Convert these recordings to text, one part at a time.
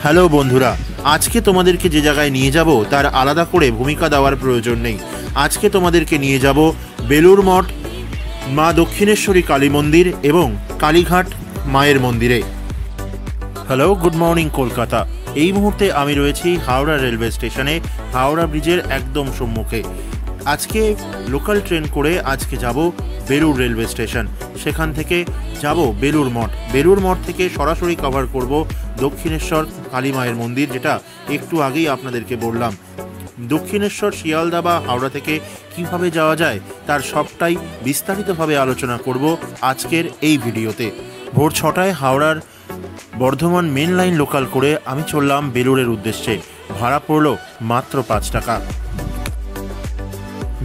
Hello বন্ধুরা, আজকে তোমাদেরকে যে জায়গায় নিয়ে যাব তার আলাদা করে ভূমিকা দেওয়ার প্রয়োজন নেই। আজকে তোমাদেরকে নিয়ে যাব বেলুড় মঠ, মা দক্ষিণেশ্বরী কালী মন্দির এবং কালীঘাট মায়ের মন্দিরে। Hello, good morning Kolkata. এই মুহূর্তে আমি রয়েছি হাওড়া রেলওয়ে স্টেশনে, হাওড়া ব্রিজের একদম সম্মুখে। আজকে লোকাল ট্রেন করে আজকে যাব বেলুড় রেলওয়ে স্টেশন, সেখান থেকে যাব বেলুড় মঠ। বেলুড় মঠ থেকে সরাসরি কভার করব দক্ষিণেশ্বর কালী মায়ের মন্দির, যেটা একটু আগেই আপনাদেরকে বললাম। দক্ষিণেশ্বর শিয়ালদা বা হাওড়া থেকে কিভাবে যাওয়া যায় তার সবটাই বিস্তারিতভাবে আলোচনা করব আজকের এই ভিডিওতে। ভোর 6টায় হাওড়ার বর্ধমান মেন লাইন লোকাল করে আমি চললাম বেলুড়ের উদ্দেশ্যে। ভাড়া পড়ল মাত্র 5 টাকা।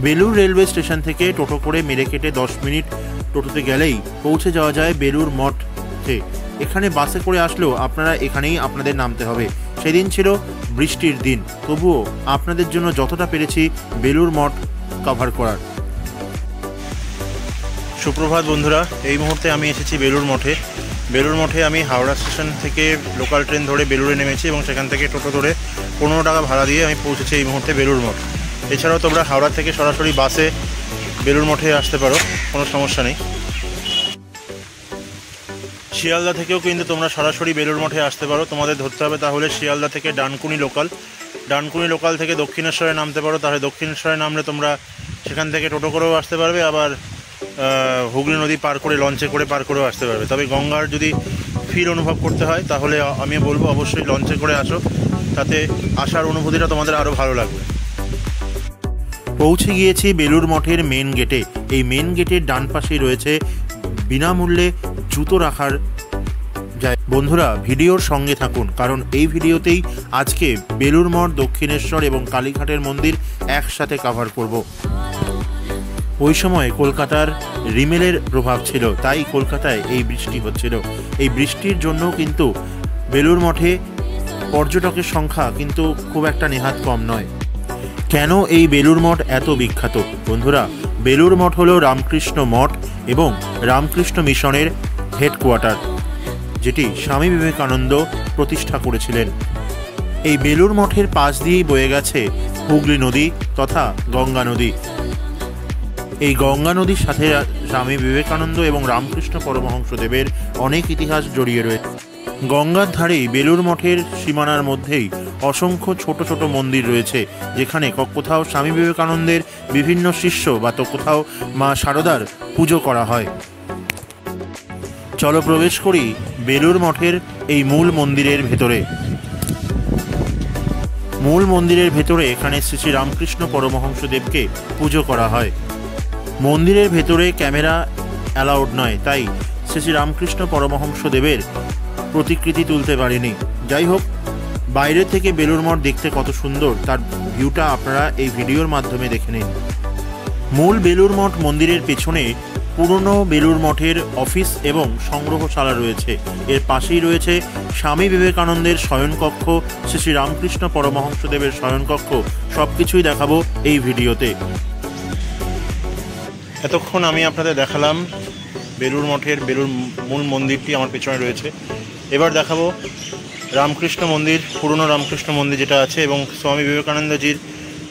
বেলুড় রেলওয়ে স্টেশন থেকে টোটো করে মেরে কেটে 10 মিনিট টোটোতে গেলেই পৌঁছে যাওয়া যায় বেলুড় মঠে। এখানে বাসে করে আসলেও আপনারা এখানেই আপনাদের নামতে হবে। সেদিন ছিল বৃষ্টির দিন, তবুও আপনাদের জন্য যতটা পেরেছি বেলুড় মঠ কভার করার। সুপ্রভাত বন্ধুরা, এই মুহূর্তে আমি এসেছি বেলুড় মঠে। বেলুড় মঠে আমি হাওড়া স্টেশন থেকে লোকাল ট্রেন ধরে বেলুড়ে নেমেছি এবং সেখান থেকে টোটো ধরে 15 টাকা ভাড়া দিয়ে আমি পৌঁছেছি এই মুহূর্তে বেলুড় মঠ। এছাড়াও তোমরা হাওড়া থেকে সরাসরি বাসে বেলুড় মঠে আসতে পারো, কোনো সমস্যা নেই। শিয়ালদা থেকেও কিন্তু তোমরা সরাসরি বেলুড় মঠে আসতে পারো। তোমাদের ধরতে হবে তাহলে শিয়ালদা থেকে ডানকুনি লোকাল। ডানকুনি লোকাল থেকে দক্ষিণেশ্বরে নামতে পারো, তাহলে দক্ষিণেশ্বরে নামলে তোমরা সেখান থেকে টোটো করেও আসতে পারবে, আবার হুগলি নদী পার করে লঞ্চে করে পার করেও আসতে পারবে। তবে গঙ্গার যদি ফিল অনুভব করতে হয় তাহলে আমি বলবো অবশ্যই লঞ্চে করে আসো, তাতে আসার অনুভূতিটা তোমাদের আরও ভালো লাগবে। পৌঁছে গিয়েছি বেলুড় মঠের মেন গেটে। এই মেন গেটের ডান পাশেই রয়েছে বিনামূল্যে জুতো রাখার জায়গা। বন্ধুরা, ভিডিওর সঙ্গে থাকুন, কারণ এই ভিডিওতেই আজকে বেলুড় মঠ, দক্ষিণেশ্বর এবং কালীঘাটের মন্দির একসাথে কভার করব। ওই সময় কলকাতার রিমেলের প্রভাব ছিল, তাই কলকাতায় এই বৃষ্টি হচ্ছিল। এই বৃষ্টির জন্য কিন্তু বেলুড় মঠে পর্যটকের সংখ্যা কিন্তু খুব একটা নেহাত কম নয়। কেন এই বেলুড় মঠ এত বিখ্যাত? বন্ধুরা, বেলুড় মঠ হলো রামকৃষ্ণ মঠ এবং রামকৃষ্ণ মিশনের হেডকোয়ার্টার, যেটি স্বামী বিবেকানন্দ প্রতিষ্ঠা করেছিলেন। এই বেলুড় মঠের পাশ দিয়েই বয়ে গেছে হুগলি নদী তথা গঙ্গা নদী। এই গঙ্গা নদীর সাথে স্বামী বিবেকানন্দ এবং রামকৃষ্ণ পরমহংসদেবের অনেক ইতিহাস জড়িয়ে রয়েছে। গঙ্গার ধারেই বেলুড় মঠের সীমানার মধ্যেই অসংখ্য ছোট ছোট মন্দির রয়েছে, যেখানে কোথাও স্বামী বিবেকানন্দের বিভিন্ন শিষ্য বা তো কোথাও মা শারদার পুজো করা হয়। চলো প্রবেশ করি বেলুড় মঠের এই মূল মন্দিরের ভেতরে। মূল মন্দিরের ভেতরে এখানে শ্রী শ্রী রামকৃষ্ণ পরমহংসদেবকে পুজো করা হয়। মন্দিরের ভেতরে ক্যামেরা অ্যালাউড নয়, তাই শ্রী শ্রী রামকৃষ্ণ পরমহংসদেবের প্রতিকৃতি তুলতে পারিনি। যাই হোক, বাইরে থেকে বেলুড় মঠ দেখতে কত সুন্দর তার ভিউটা আপনারা এই ভিডিওর মাধ্যমে দেখে নিন। মূল বেলুড় মঠ মন্দিরের পেছনে পুরনো বেলুড় মঠের অফিস এবং সংগ্রহশালা রয়েছে। এর পাশেই রয়েছে স্বামী বিবেকানন্দের শয়নকক্ষ, শ্রী শ্রী রামকৃষ্ণ পরমহংসদেবের শয়নকক্ষ। সব কিছুই দেখাবো এই ভিডিওতে। এতক্ষণ আমি আপনাদের দেখালাম বেলুড় মঠের মূল মন্দিরটি আমার পেছনে রয়েছে। এবার দেখাবো রামকৃষ্ণ মন্দির, পুরনো রামকৃষ্ণ মন্দির যেটা আছে, এবং স্বামী বিবেকানন্দজির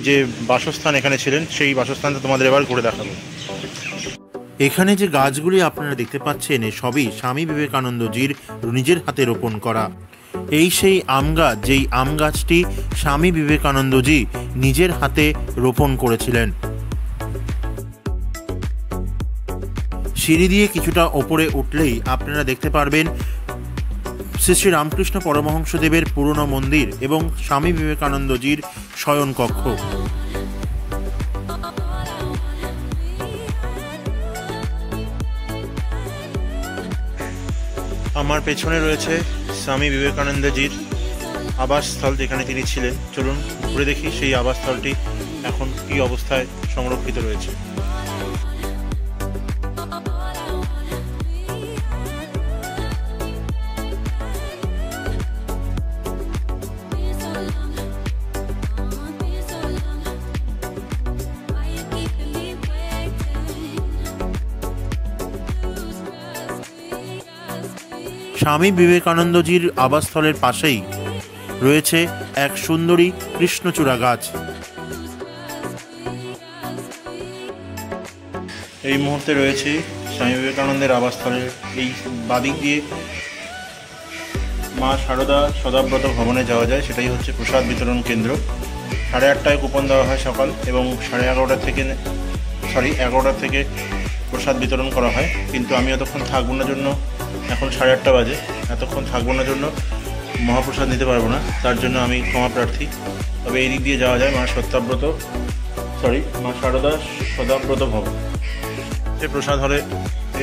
যে বাসস্থান এখানে ছিলেন সেই বাসস্থানটা তোমাদের এবার ঘুরে দেখাবো। এখানে যে গাছগুলি আপনারা দেখতে পাচ্ছেন সবই স্বামী বিবেকানন্দজির নিজের হাতে রোপণ করা। এই সেই আম গাছ, যেই আম গাছটি স্বামী বিবেকানন্দজি নিজের হাতে রোপণ করেছিলেন। সিঁড়ি দিয়ে কিছুটা ওপরে উঠলেই আপনারা দেখতে পারবেন শ্রী শ্রী রামকৃষ্ণ পরমহংসদেবের পুরনো মন্দির এবং স্বামী বিবেকানন্দজির শয়নকক্ষ। আমার পেছনে রয়েছে স্বামী বিবেকানন্দজির আবাসস্থল, যেখানে তিনি ছিলেন। চলুন ঘুরে দেখি সেই আবাসস্থলটি এখন কী অবস্থায় সংরক্ষিত রয়েছে। স্বামী বিবেকানন্দজির আবাসস্থলের পাশেই রয়েছে এক সুন্দরী কৃষ্ণচূড়া গাছ। এই মুহূর্তে রয়েছে স্বামী বিবেকানন্দের আবাসস্থলের এই বাদিক দিয়ে মা সারদা সদাব্রত ভবনে যাওয়া যায়, সেটাই হচ্ছে প্রসাদ বিতরণ কেন্দ্র। 8:30টায় কুপন দেওয়া হয় সকাল, এবং 11:30 থেকে প্রসাদ বিতরণ করা হয়। কিন্তু আমি এতক্ষণ থাকবো না জন্য, এখন 8:30 বাজে, এতক্ষণ থাকবো না জন্য মহাপ্রসাদ নিতে পারবো না, তার জন্য আমি ক্ষমা প্রার্থী। তবে এই দিক দিয়ে যাওয়া যায় মা সারদা সদাব্রত ভবন। প্রসাদ হলে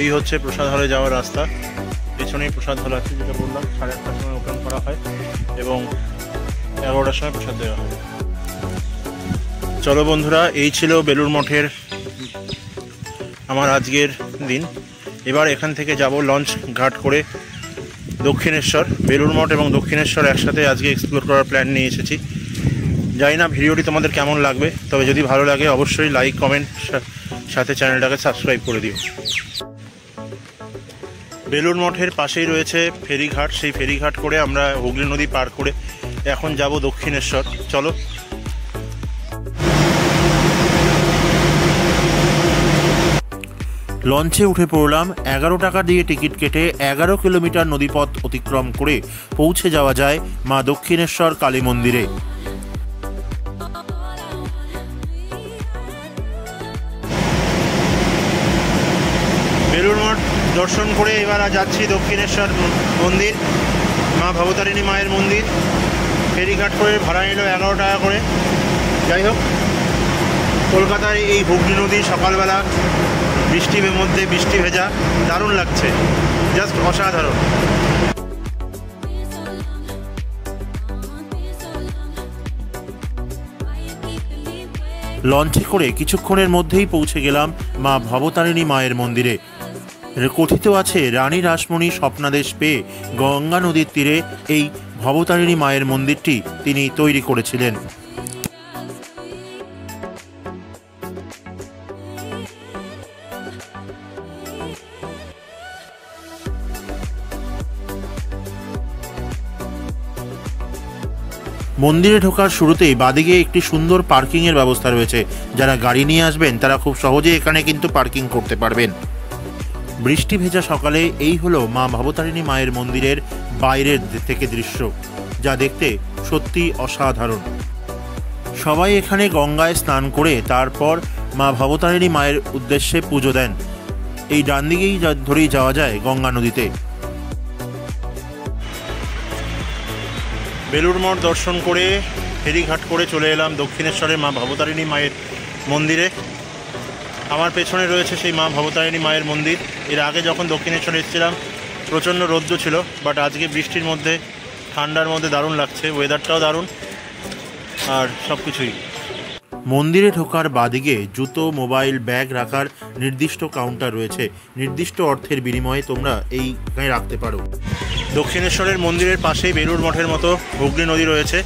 এই হচ্ছে প্রসাদ হলে যাওয়ার রাস্তা। পেছনেই প্রসাদ হল আছে, যেটা বললাম 8:30টার সময় ওপেন করা হয় এবং 11টার সময় প্রসাদ দেওয়া হয়। চলো বন্ধুরা, এই ছিল বেলুড় মঠের আমার আজকের দিন। এবার এখান থেকে যাব লঞ্চ ঘাট করে দক্ষিণেশ্বর। বেলুড় মঠ এবং দক্ষিণেশ্বর একসাথে আজকে এক্সপ্লোর করার প্ল্যান নিয়ে এসেছি। জানি না ভিডিওটি তোমাদের কেমন লাগবে, তবে যদি ভালো লাগে অবশ্যই লাইক, কমেন্ট, সাথে চ্যানেলটাকে সাবস্ক্রাইব করে দিও। বেলুড় মঠের পাশেই রয়েছে ফেরিঘাট, সেই ফেরিঘাট করে আমরা হুগলি নদী পার করে এখন যাব দক্ষিণেশ্বর। চলো। লঞ্চে উঠে পড়লাম। 11 টাকা দিয়ে টিকিট কেটে 11 কিলোমিটার নদীপথ অতিক্রম করে পৌঁছে যাওয়া যায় মা দক্ষিণেশ্বর কালী মন্দিরে। বেলুড় মঠ দর্শন করে এবার যাচ্ছি দক্ষিণেশ্বর মন্দির, মা ভবতারিণী মায়ের মন্দির। ফেরিঘাট করে ভাড়া নিল 11 টাকা করে। যাই হোক, কলকাতার এই হুগলি নদী সকালবেলা বৃষ্টির মধ্যে বৃষ্টি ভেজা, দারুণ লাগছে, জাস্ট অসাধারণ। লঞ্চে করে কিছুক্ষণের মধ্যেই পৌঁছে গেলাম মা ভবতারিণী মায়ের মন্দিরে। কথিত আছে রানী রাসমণি স্বপ্নাদেশ পেয়ে গঙ্গা নদীর তীরে এই ভবতারিণী মায়ের মন্দিরটি তিনি তৈরি করেছিলেন। মন্দিরে ঢোকার শুরুতেই বাদিকে একটি সুন্দর পার্কিংয়ের ব্যবস্থা রয়েছে। যারা গাড়ি নিয়ে আসবেন তারা খুব সহজে এখানে কিন্তু পার্কিং করতে পারবেন। বৃষ্টি ভেজা সকালে এই হলো মা ভবতারিণী মায়ের মন্দিরের বাইরের থেকে দৃশ্য, যা দেখতে সত্যি অসাধারণ। সবাই এখানে গঙ্গায় স্নান করে তারপর মা ভবতারিণী মায়ের উদ্দেশ্যে পুজো দেন। এই ডান দিকেই ধরেই যাওয়া যায় গঙ্গা নদীতে। বেলুড় মঠ দর্শন করে ফেরিঘাট করে চলে এলাম দক্ষিণেশ্বরের মা ভবতারিণী মায়ের মন্দিরে। আমার পেছনে রয়েছে সেই মা ভবতারিণী মায়ের মন্দির। এর আগে যখন দক্ষিণেশ্বরে এসেছিলাম প্রচণ্ড রৌদ্র ছিল, বাট আজকে বৃষ্টির মধ্যে ঠান্ডার মধ্যে দারুণ লাগছে, ওয়েদারটাও দারুণ আর সব কিছুই। মন্দিরে ঢোকার বাদিকে জুতো, মোবাইল, ব্যাগ রাখার নির্দিষ্ট কাউন্টার রয়েছে। নির্দিষ্ট অর্থের বিনিময়ে তোমরা এইখানে রাখতে পারো। দক্ষিণেশ্বরের মন্দিরের পাশেই বেলুড় মঠের মতো হুগলি নদী রয়েছে।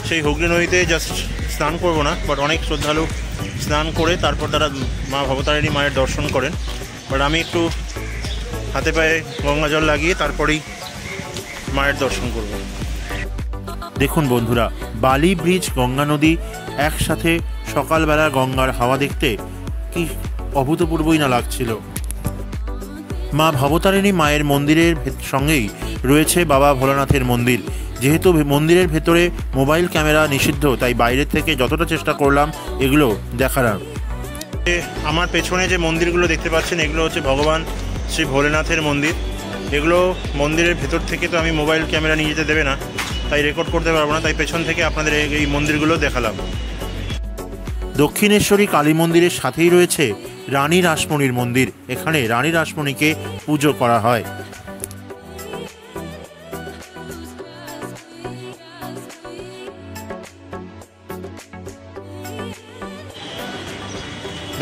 সেই হুগলি নদীতে জাস্ট স্নান করবো না, বাট অনেক শ্রদ্ধালু স্নান করে তারপর তারা মা ভবতারিণী মায়ের দর্শন করেন। বাট আমি একটু হাতে পায়ে গঙ্গা জল লাগিয়ে তারপরেই মায়ের দর্শন করব। দেখুন বন্ধুরা, বালি ব্রিজ, গঙ্গা নদী একসাথে সকালবেলা গঙ্গার হাওয়া দেখতে কি অভূতপূর্বই না লাগছিল। মা ভবতারিণী মায়ের মন্দিরের সঙ্গেই রয়েছে বাবা ভোলানাথের মন্দির। যেহেতু মন্দিরের ভেতরে মোবাইল ক্যামেরা নিষিদ্ধ, তাই বাইরের থেকে যতটা চেষ্টা করলাম এগুলো দেখার। আমার পেছনে যে মন্দিরগুলো দেখতে পাচ্ছেন এগুলো হচ্ছে ভগবান শ্রী ভোলেনাথের মন্দির। এগুলো মন্দিরের ভেতর থেকে তো আমি মোবাইল ক্যামেরা নিয়ে যেতে দেবে না, তাই রেকর্ড করতে পারবো না, তাই পেছন থেকে আপনাদের এই মন্দিরগুলো দেখালাম। দক্ষিণেশ্বরী কালী মন্দিরের সাথেই রয়েছে রানী রাসমণির মন্দির। এখানে রানী রাসমণিকে পুজো করা হয়।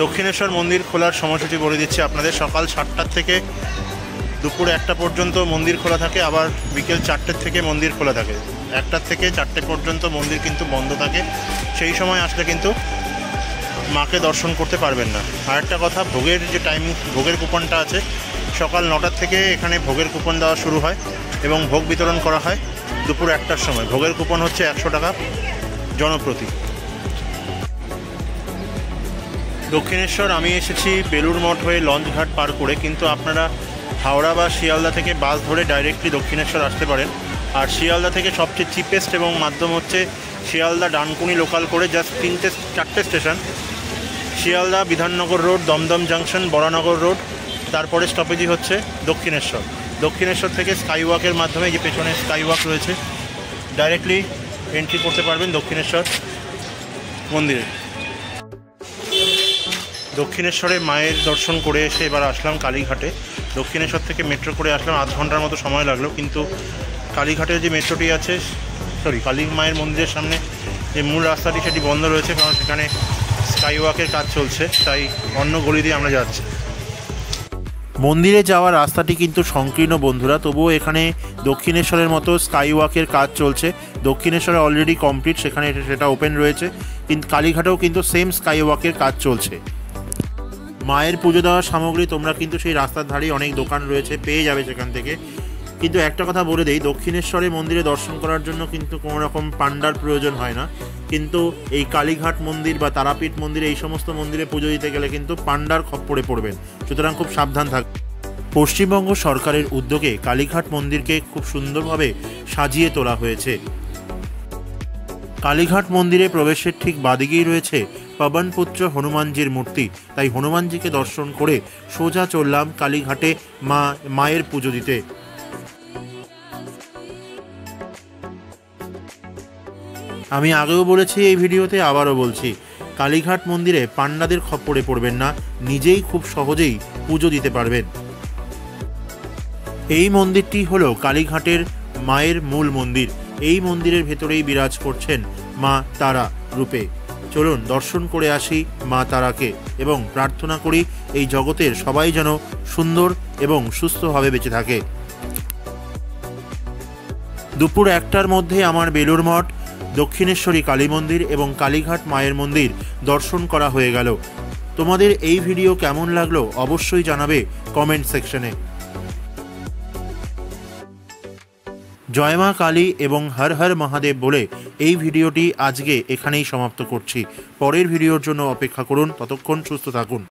দক্ষিণেশ্বর মন্দির খোলার সময়সূচি বলে দিচ্ছি আপনাদের। সকাল 7টা থেকে দুপুর 1টা পর্যন্ত মন্দির খোলা থাকে, আবার বিকেল 4টে থেকে মন্দির খোলা থাকে। 1টা থেকে 4টে পর্যন্ত মন্দির কিন্তু বন্ধ থাকে। সেই সময় আসলে কিন্তু মাকে দর্শন করতে পারবেন না। আর একটা কথা, ভোগের যে টাইম, ভোগের কুপনটা আছে সকাল 9টার থেকে এখানে ভোগের কুপন দেওয়া শুরু হয় এবং ভোগ বিতরণ করা হয় দুপুর 1টার সময়। ভোগের কুপন হচ্ছে 100 টাকা জনপ্রতি। দক্ষিণেশ্বর আমি এসেছি বেলুড় মঠ হয়ে লঞ্চঘাট পার করে, কিন্তু আপনারা হাওড়া বা শিয়ালদা থেকে বাস ধরে ডাইরেক্টলি দক্ষিণেশ্বর আসতে পারেন। আর শিয়ালদা থেকে সবচেয়ে চিপেস্ট এবং মাধ্যম হচ্ছে শিয়ালদা ডানকুনি লোকাল করে জাস্ট 4টে station, Sealdah, Bidhannagar road, Dumdum junction, Baranagar road, তারপরে স্টপেজই হচ্ছে দক্ষিণেশ্বর। দক্ষিণেশ্বর থেকে স্কাইওয়াকের মাধ্যমে, যে পেছনে স্কাইওয়াক রয়েছে, ডাইরেক্টলি এন্ট্রি করতে পারবেন দক্ষিণেশ্বর মন্দিরে। দক্ষিণেশ্বরে মায়ের দর্শন করে এসে এবার আসলাম কালীঘাটে। দক্ষিণেশ্বর থেকে মেট্রো করে আসলাম, আধ ঘন্টার মতো সময় লাগলো, কিন্তু কালীঘাটের যে মেট্রোটি আছে, কালী মায়ের মন্দিরের সামনে যে মূল রাস্তাটি সেটি বন্ধ রয়েছে, কারণ সেখানে স্কাইওয়াকের কাজ চলছে, তাই অন্য গলি দিয়ে আমরা যাচ্ছি। মন্দিরে যাওয়ার রাস্তাটি কিন্তু সংকীর্ণ বন্ধুরা, তবুও এখানে দক্ষিণেশ্বরের মতো স্কাইওয়াকের কাজ চলছে। দক্ষিণেশ্বরে অলরেডি কমপ্লিট, সেখানে সেটা ওপেন রয়েছে, কিন্তু কালীঘাটেও কিন্তু সেম স্কাইওয়াকের কাজ চলছে। মায়ের পুজো দেওয়ার সামগ্রী তোমরা কিন্তু সেই রাস্তার ধারেই অনেক দোকান রয়েছে, পেয়ে যাবে সেখান থেকে। কিন্তু একটা কথা বলে দেই, দক্ষিণেশ্বরে মন্দিরে দর্শন করার জন্য কিন্তু কোনো রকম পান্ডার প্রয়োজন হয় না, কিন্তু এই কালীঘাট মন্দির বা তারাপীঠ মন্দিরে, এই সমস্ত মন্দিরে পুজো দিতে গেলে কিন্তু পান্ডার খপ্পরে পড়বেন, সুতরাং খুব সাবধান থাকবেন। পশ্চিমবঙ্গ সরকারের উদ্যোগে কালীঘাট মন্দিরকে খুব সুন্দরভাবে সাজিয়ে তোলা হয়েছে। কালীঘাট মন্দিরে প্রবেশের ঠিক বাদিকেই রয়েছে পবনপুত্র হনুমানজির মূর্তি, তাই হনুমানজিকে দর্শন করে সোজা চললাম কালীঘাটে মায়ের পুজো দিতে। আমি আগেও বলেছি এই ভিডিওতে, আবারও বলছি, কালীঘাট মন্দিরে পান্ডাদের খপ্পরে পড়বেন না, নিজেই খুব সহজেই পুজো দিতে পারবেন। এই মন্দিরটি হলো কালীঘাটের মায়ের মূল মন্দির। এই মন্দিরের ভেতরেই বিরাজ করছেন মা তারা রূপে। চলুন দর্শন করে আসি মা তারাকে এবং প্রার্থনা করি এই জগতের সবাই যেন সুন্দর এবং সুস্থভাবে বেঁচে থাকে। দুপুর 1টার মধ্যে আমার বেলুড় মঠ, দক্ষিণেশ্বরী কালী মন্দির এবং কালীঘাট মায়ের মন্দির দর্শন করা হয়ে গেল। তোমাদের এই ভিডিও কেমন লাগলো অবশ্যই জানাবে কমেন্ট সেকশনে। জয় মা কালী এবং হর হর মহাদেব বলে এই ভিডিওটি আজকে এখানেই সমাপ্ত করছি। পরের ভিডিওর জন্য অপেক্ষা করুন, ততক্ষণ সুস্থ থাকুন।